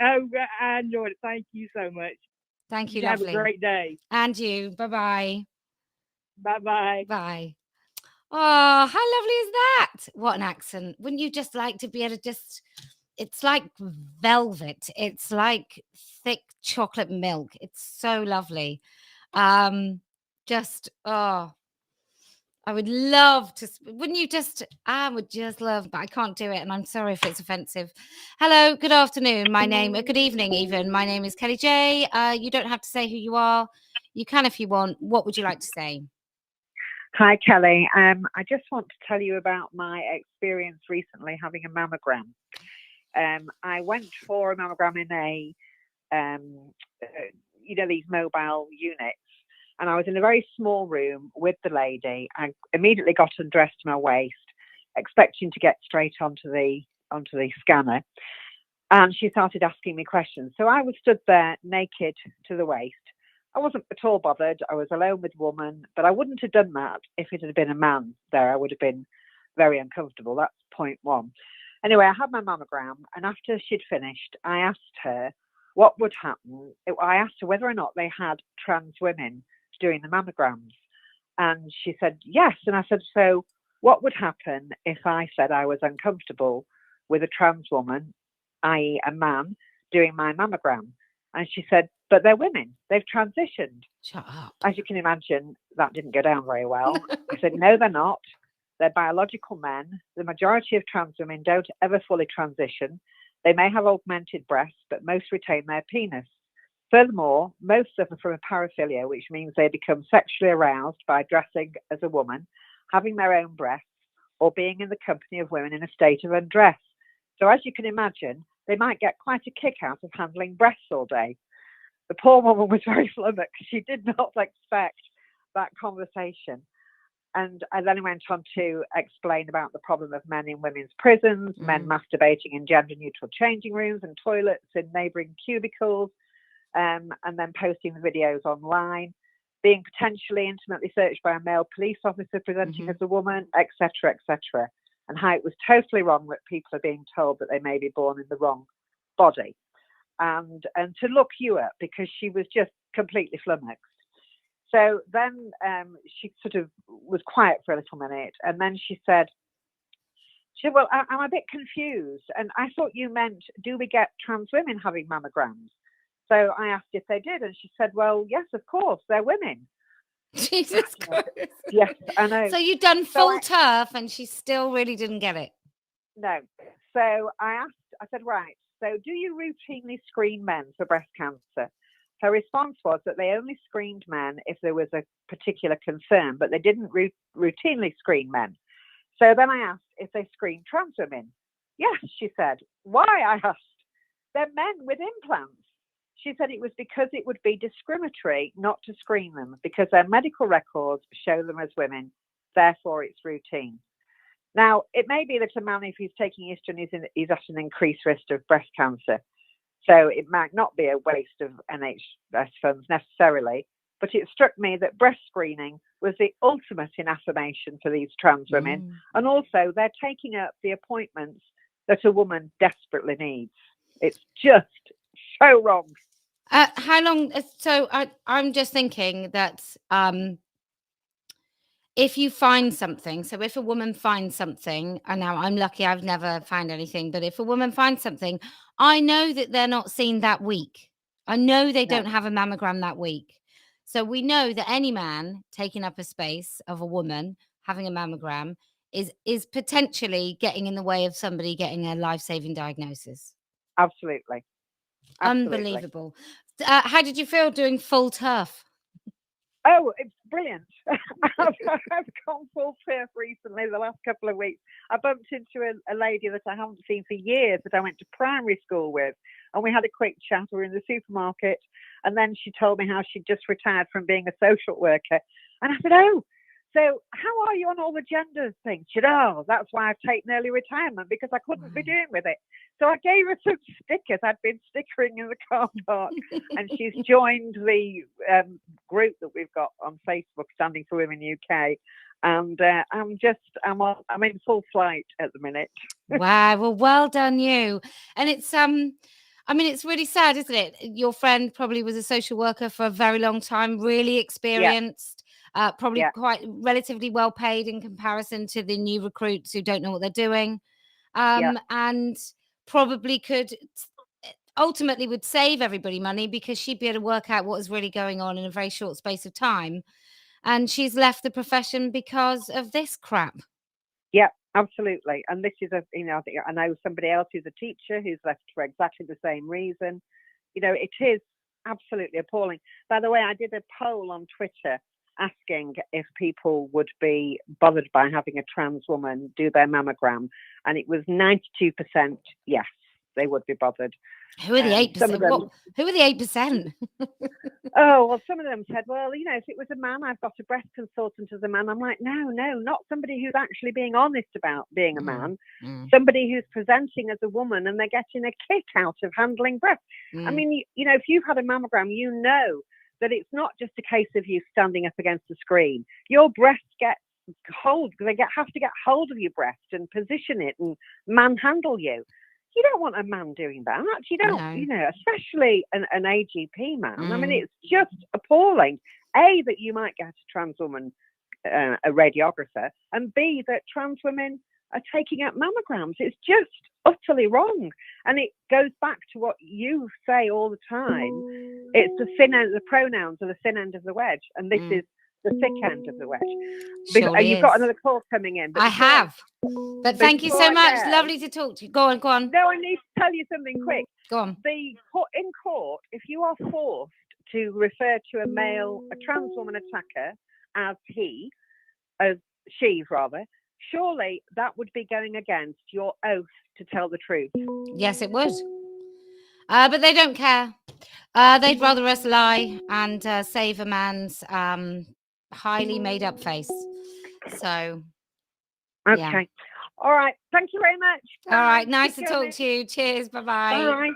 Oh, I enjoyed it. Thank you so much. Thank you, You have a lovely. great day. And you. Bye-bye. Bye-bye. Bye. Oh, how lovely is that? What an accent. Wouldn't you just like to be able to just, it's like velvet. It's like thick chocolate milk. It's so lovely. Just, oh, I would love to. Wouldn't you just? I would just love, but I can't do it, and I'm sorry if it's offensive. Hello, good afternoon. Good evening, even. My name is Kelly J. You don't have to say who you are. You can if you want. What would you like to say? Hi, Kelly. I just want to tell you about my experience recently having a mammogram. I went for a mammogram in these mobile units. And I was in a very small room with the lady. I immediately got undressed to my waist, expecting to get straight onto the scanner. And she started asking me questions. So I was stood there naked to the waist. I wasn't at all bothered. I was alone with a woman, but I wouldn't have done that if it had been a man there. I would have been very uncomfortable. That's point one. Anyway, I had my mammogram, and after she'd finished, I asked her what would happen. I asked her whether or not they had trans women doing the mammograms. And she said, yes. And I said, so what would happen if I said I was uncomfortable with a trans woman, i.e. a man, doing my mammogram? And she said, but they're women. They've transitioned. Shut up. As you can imagine, that didn't go down very well. I said, no, they're not. They're biological men. The majority of trans women don't ever fully transition. They may have augmented breasts, but most retain their penis. Furthermore, most suffer from a paraphilia, which means they become sexually aroused by dressing as a woman, having their own breasts, or being in the company of women in a state of undress. So as you can imagine, they might get quite a kick out of handling breasts all day. The poor woman was very flummoxed. She did not expect that conversation. And I then went on to explain about the problem of men in women's prisons, men masturbating in gender-neutral changing rooms and toilets in neighbouring cubicles, and then posting the videos online, being potentially intimately searched by a male police officer presenting as a woman, etc., etc., and how it was totally wrong that people are being told that they may be born in the wrong body, and to look you up, because she was just completely flummoxed. So then she sort of was quiet for a little minute, and then she said, well, I'm a bit confused, and I thought you meant, do we get trans women having mammograms? So I asked if they did, and she said, well, yes, of course, they're women. Jesus Christ. Yes, I know. So you'd done full turf, and she still really didn't get it? No. So I said, right, so do you routinely screen men for breast cancer? Her response was that they only screened men if there was a particular concern, but they didn't routinely screen men. So then I asked if they screened trans women. Yes, she said. Why? I asked. They're men with implants. She said it was because it would be discriminatory not to screen them, because their medical records show them as women. Therefore, it's routine. Now, it may be that a man, if he's taking estrogen, is at an increased risk of breast cancer. So it might not be a waste of NHS funds necessarily, but it struck me that breast screening was the ultimate in affirmation for these trans women. And also they're taking up the appointments that a woman desperately needs. It's just so wrong. How long? So I'm just thinking that if you find something, so if a woman finds something, and now I'm lucky I've never found anything, but if a woman finds something, I know that they're not seen that week. I know they don't have a mammogram that week. So we know that any man taking up a space of a woman having a mammogram is potentially getting in the way of somebody getting a life-saving diagnosis. Absolutely. Unbelievable. How did you feel doing full turf? Oh, it's brilliant. I've gone full turf recently, the last couple of weeks. I bumped into a lady that I haven't seen for years that I went to primary school with, and we had a quick chat. We were in the supermarket, and then she told me how she'd just retired from being a social worker. And I said, oh, so how are you on all the gender things? She said, oh, that's why I've taken early retirement, because I couldn't be doing with it. So I gave her some stickers. I'd been stickering in the car park, and she's joined the group that we've got on Facebook, Standing for Women UK. And I'm in full flight at the minute. Wow. Well done you. And it's I mean, it's really sad, isn't it? Your friend probably was a social worker for a very long time, really experienced, probably quite relatively well paid in comparison to the new recruits who don't know what they're doing, and probably could ultimately would save everybody money because she'd be able to work out what is really going on in a very short space of time. And she's left the profession because of this crap. Yeah, absolutely. And this is I know somebody else who's a teacher who's left for exactly the same reason. It is absolutely appalling. By the way, I did a poll on Twitter asking if people would be bothered by having a trans woman do their mammogram, and it was 92% yes, they would be bothered. Who are the 8%? Who are the 8%? Oh, well, some of them said, well, if it was a man, I've got a breast consultant as a man. I'm like, no, not somebody who's actually being honest about being a man. Somebody who's presenting as a woman and they're getting a kick out of handling breasts. I mean, if you've had a mammogram, you know that it's not just a case of you standing up against the screen. Your breasts get hold, they have to get hold of your breast and position it and manhandle you. You don't want a man doing that. You don't, especially an AGP man. I mean, it's just appalling. A, that you might get a trans woman, a radiographer, and B, that trans women are taking out mammograms. It's just utterly wrong. And it goes back to what you say all the time. It's the thin end, the pronouns are the thin end of the wedge. And this is the thick end of the wedge. You've got another call coming in. I have. But thank you so much. Lovely to talk to you. Go on. No, I need to tell you something quick. Go on. In court, if you are forced to refer to a trans woman attacker as she, surely that would be going against your oath to tell the truth. Yes, it would. But they don't care. They'd rather us lie and save a man's highly made up face. So, okay. All right. Thank you very much. All right. Nice to talk to you. Cheers. Bye-bye. Bye.